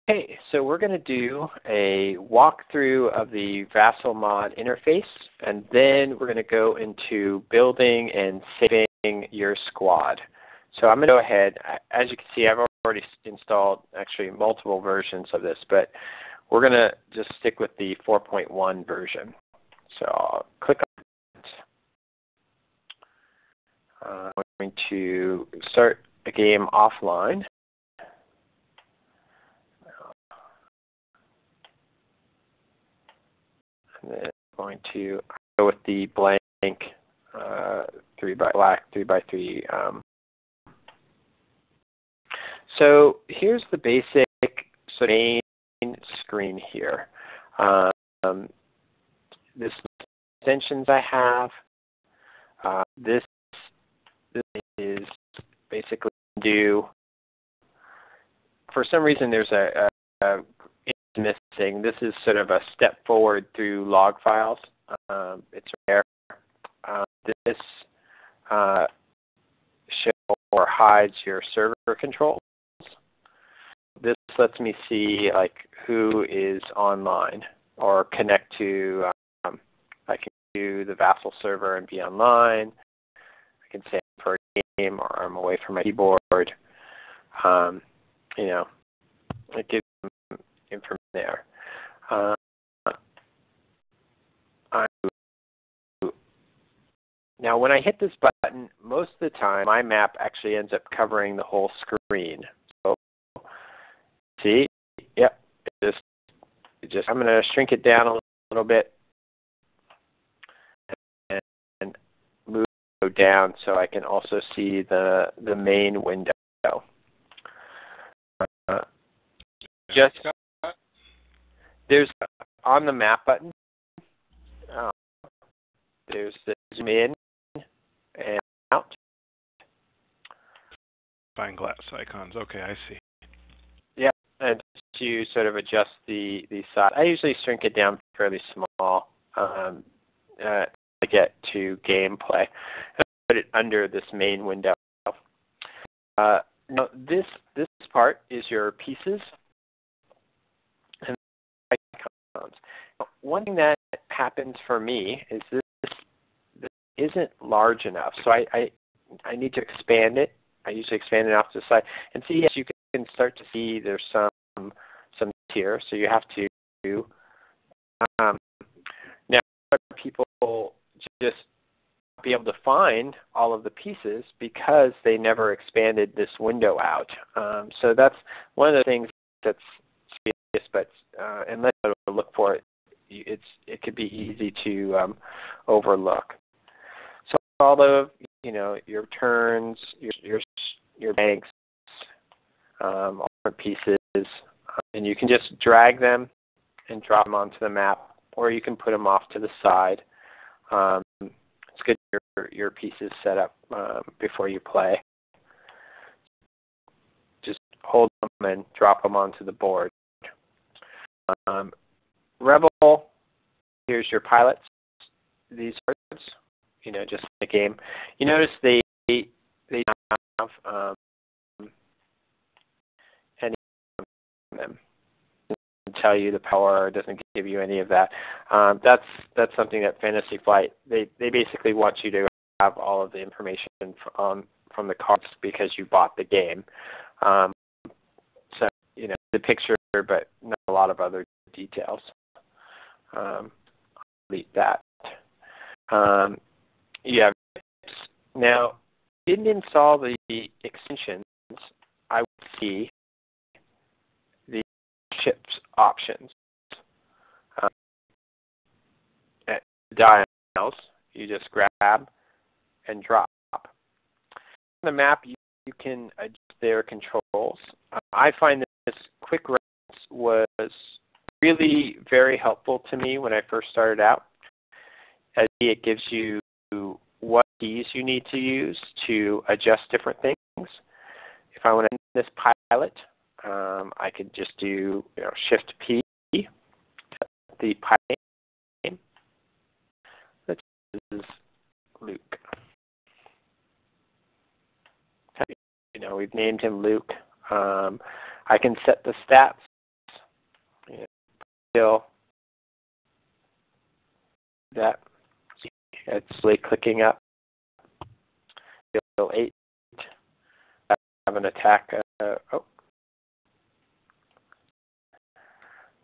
Okay, so we're going to do a walkthrough of the Vassal mod interface, and then we're going to go into building and saving your squad. So I'm going to go ahead. As you can see, I've already installed actually multiple versions of this, but we're going to just stick with the 4.1 version. So I'll click on it. I'm going to start a game offline. And then I'm going to go with the blank 3 by black, 3 by 3. So here's the basic sort of main screen here. This extensions I have. This is basically do. For some reason, there's a missing. This is sort of a step forward through log files. It's rare. This shows or hides your server controls. This lets me see like who is online or connect to. I can do the Vassal server and be online. I can say I'm for a game or I'm away from my keyboard. You know, it gives them information there. Now, when I hit this button, most of the time, my map actually ends up covering the whole screen. So, see, yep, I'm going to shrink it down a little bit and move it down so I can also see the main window. There's on the map button. There's the zoom in and out. Fine glass icons. Okay, I see. Yeah, and to sort of adjust the size. I usually shrink it down fairly small to get to gameplay. I put it under this main window. Now this part is your pieces and icons. One thing that happens for me is this isn't large enough, so I need to expand it. I usually expand it off to the side, and see, as you can start to see, there's some here. So you have to. Now people just be able to find all of the pieces because they never expanded this window out. So that's one of the things that's serious, but unless you look for it, it could be easy to overlook. So all of your turns, your banks, all the pieces, and you can just drag them and drop them onto the map, or you can put them off to the side. It's good to get your pieces set up before you play. Just hold them and drop them onto the board. Rebel, here's your pilots. These cards, just the game. You notice they have any of them. It doesn't tell you the power, it doesn't give you any of that. That's something that Fantasy Flight, they basically want you to have all of the information from the cards because you bought the game. So the picture, but not a lot of other details. Delete that. Yeah. Now, didn't install the extensions. I would see the ships options. At dials, you just grab and drop. On the map, you can adjust their controls. I find that this quick reference was really very helpful to me when I first started out. As it gives you what keys you need to use to adjust different things. If I want to end this pilot, I could just do Shift P, the pilot name. This is Luke. We've named him Luke. I can set the stats still that. It's slowly clicking up. Still 8. Have an attack.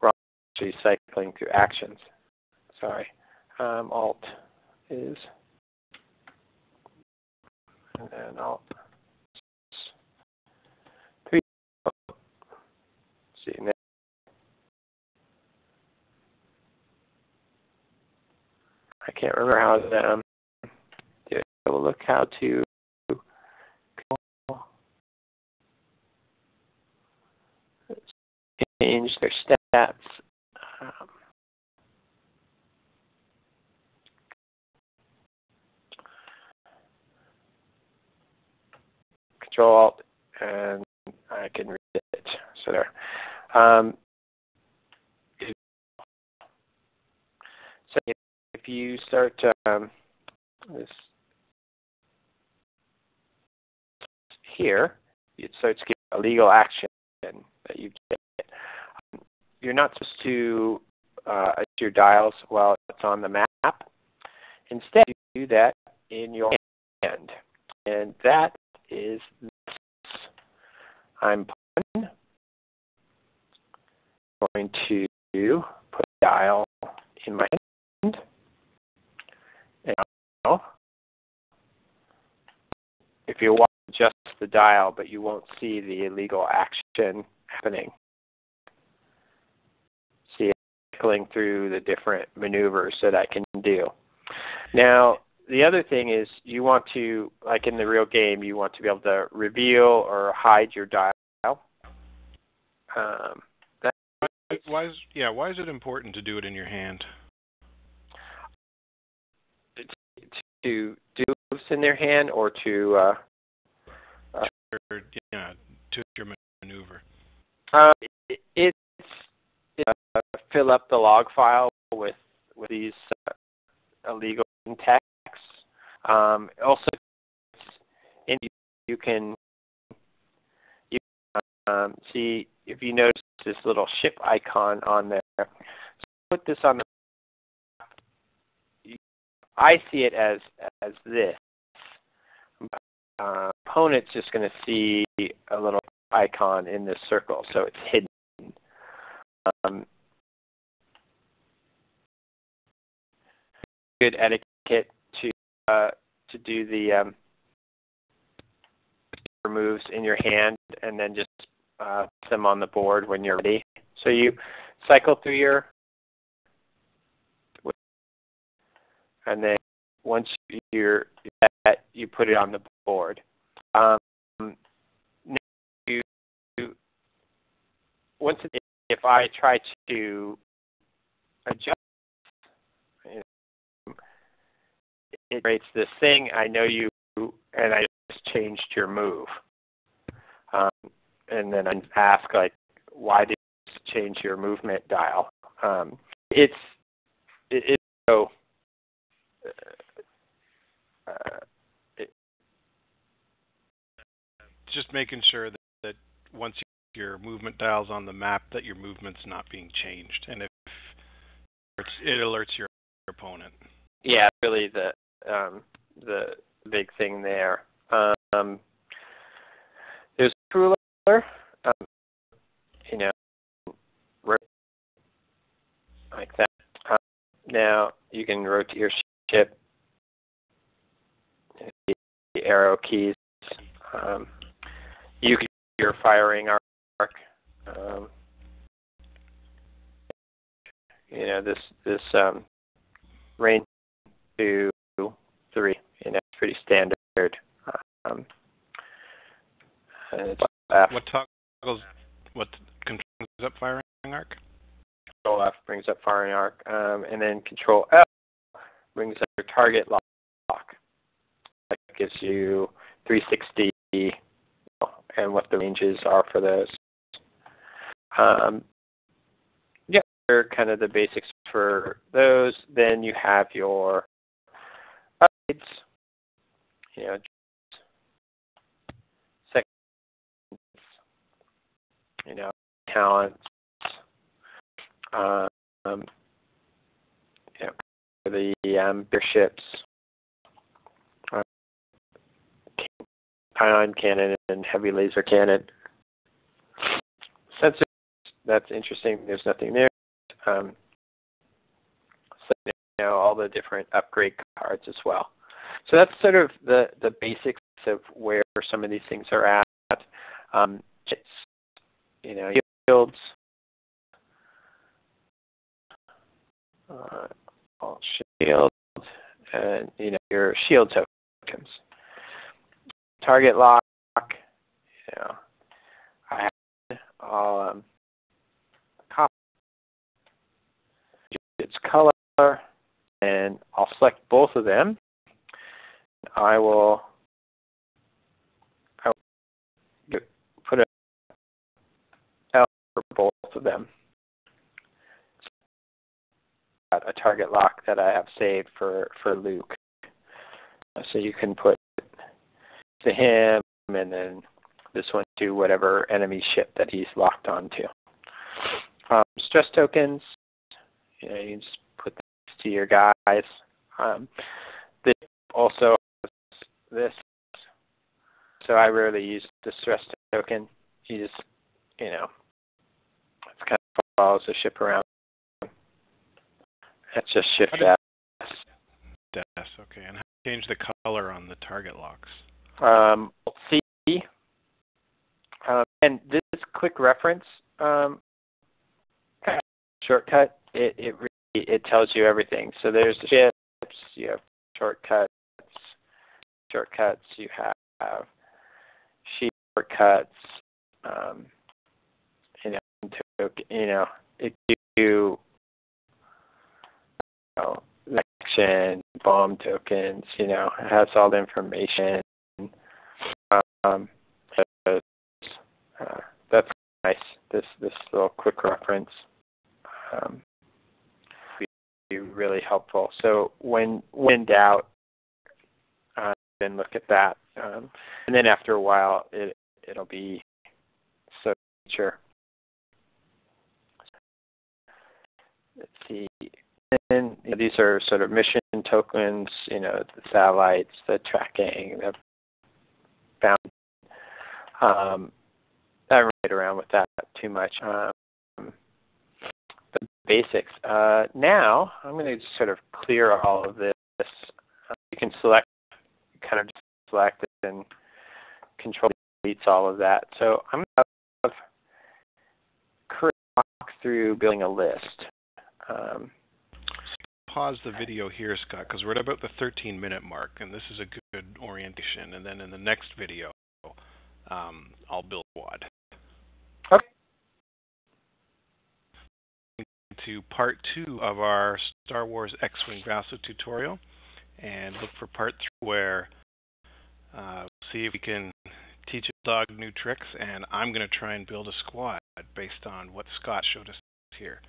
Wrong. Actually cycling through actions. Sorry. Alt is, and then Alt. 3. See now. I can't remember how to we'll look how to change their stats. Control Alt, and I can read it. So there. So if you start this here, it starts getting a legal action that you get. You're not supposed to adjust your dials while it's on the map. Instead, you do that in your hand, and that is this. I'm going to put a dial in my hand. And now, if you want to adjust the dial, but you won't see the illegal action happening. See it cycling through the different maneuvers that I can do. Now, the other thing is you want to, like in the real game, you want to be able to reveal or hide your dial. Why is it important to do it in your hand? To do moves in their hand, or to to your maneuver. It's fill up the log file with these illegal texts. Also, you can see if you notice this little ship icon on there. So put this on the. I see it as this. Opponent's just going to see a little icon in this circle, so it's hidden. Good etiquette to do the moves in your hand, and then just put them on the board when you're ready. So you cycle through your, and then once you're set, you put it on the board. If I try to adjust, it creates this thing. I know you, and I just changed your move. And then I ask, like, why did you change your movement dial? It's so. Just making sure that once your movement dial's on the map, that your movement's not being changed, and if it alerts your opponent. Yeah, really the big thing there. There's a ruler, like that. Now you can rotate your ship. The arrow keys. You can use your firing arc. This range 2, 3. It's pretty standard. What controls up firing arc? Control F brings up firing arc, and then Control F brings up your target lock. That gives you 360, and what the ranges are for those. They're kind of the basics for those. Then you have your upgrades, seconds, talents, bigger ships, ion cannon and heavy laser cannon. Sensors, that's interesting. There's nothing there. So all the different upgrade cards as well. So that's sort of the basics of where some of these things are at. It's, shields, all shields, and your shield tokens. Target lock, I have all copy. Its color, and I'll select both of them. I will put a L for both of them. A target lock that I have saved for Luke. So you can put to him, and then this one to whatever enemy ship that he's locked onto. Stress tokens, you can just put this to your guys. This also has this, so I rarely use the stress token. You just, it's kind of follows the ship around. It's just shift S. Okay, and how do you change the color on the target locks? C. And this quick reference shortcut, it tells you everything. So there's the ships, you have shortcuts, you have sheet shortcuts, it gives you action, bomb tokens, it has all the information. That's nice. This little quick reference be really helpful. So when in doubt, then look at that, and then after a while, it'll be so sure. Let's see. And these are sort of mission tokens. The satellites, the tracking, the bound. I don't write around with that too much. The basics. Now, I'm going to just sort of clear all of this. You can select it and control deletes all of that. So I'm going to walk through building a list. Pause the video here, Scott, because we're at about the 13-minute mark, and this is a good orientation. And then in the next video, I'll build quad. Okay. To part 2 of our Star Wars X-Wing Vassal tutorial, and look for part 3 where we'll see if we can teach a dog new tricks, and I'm going to try and build a squad based on what Scott showed us here.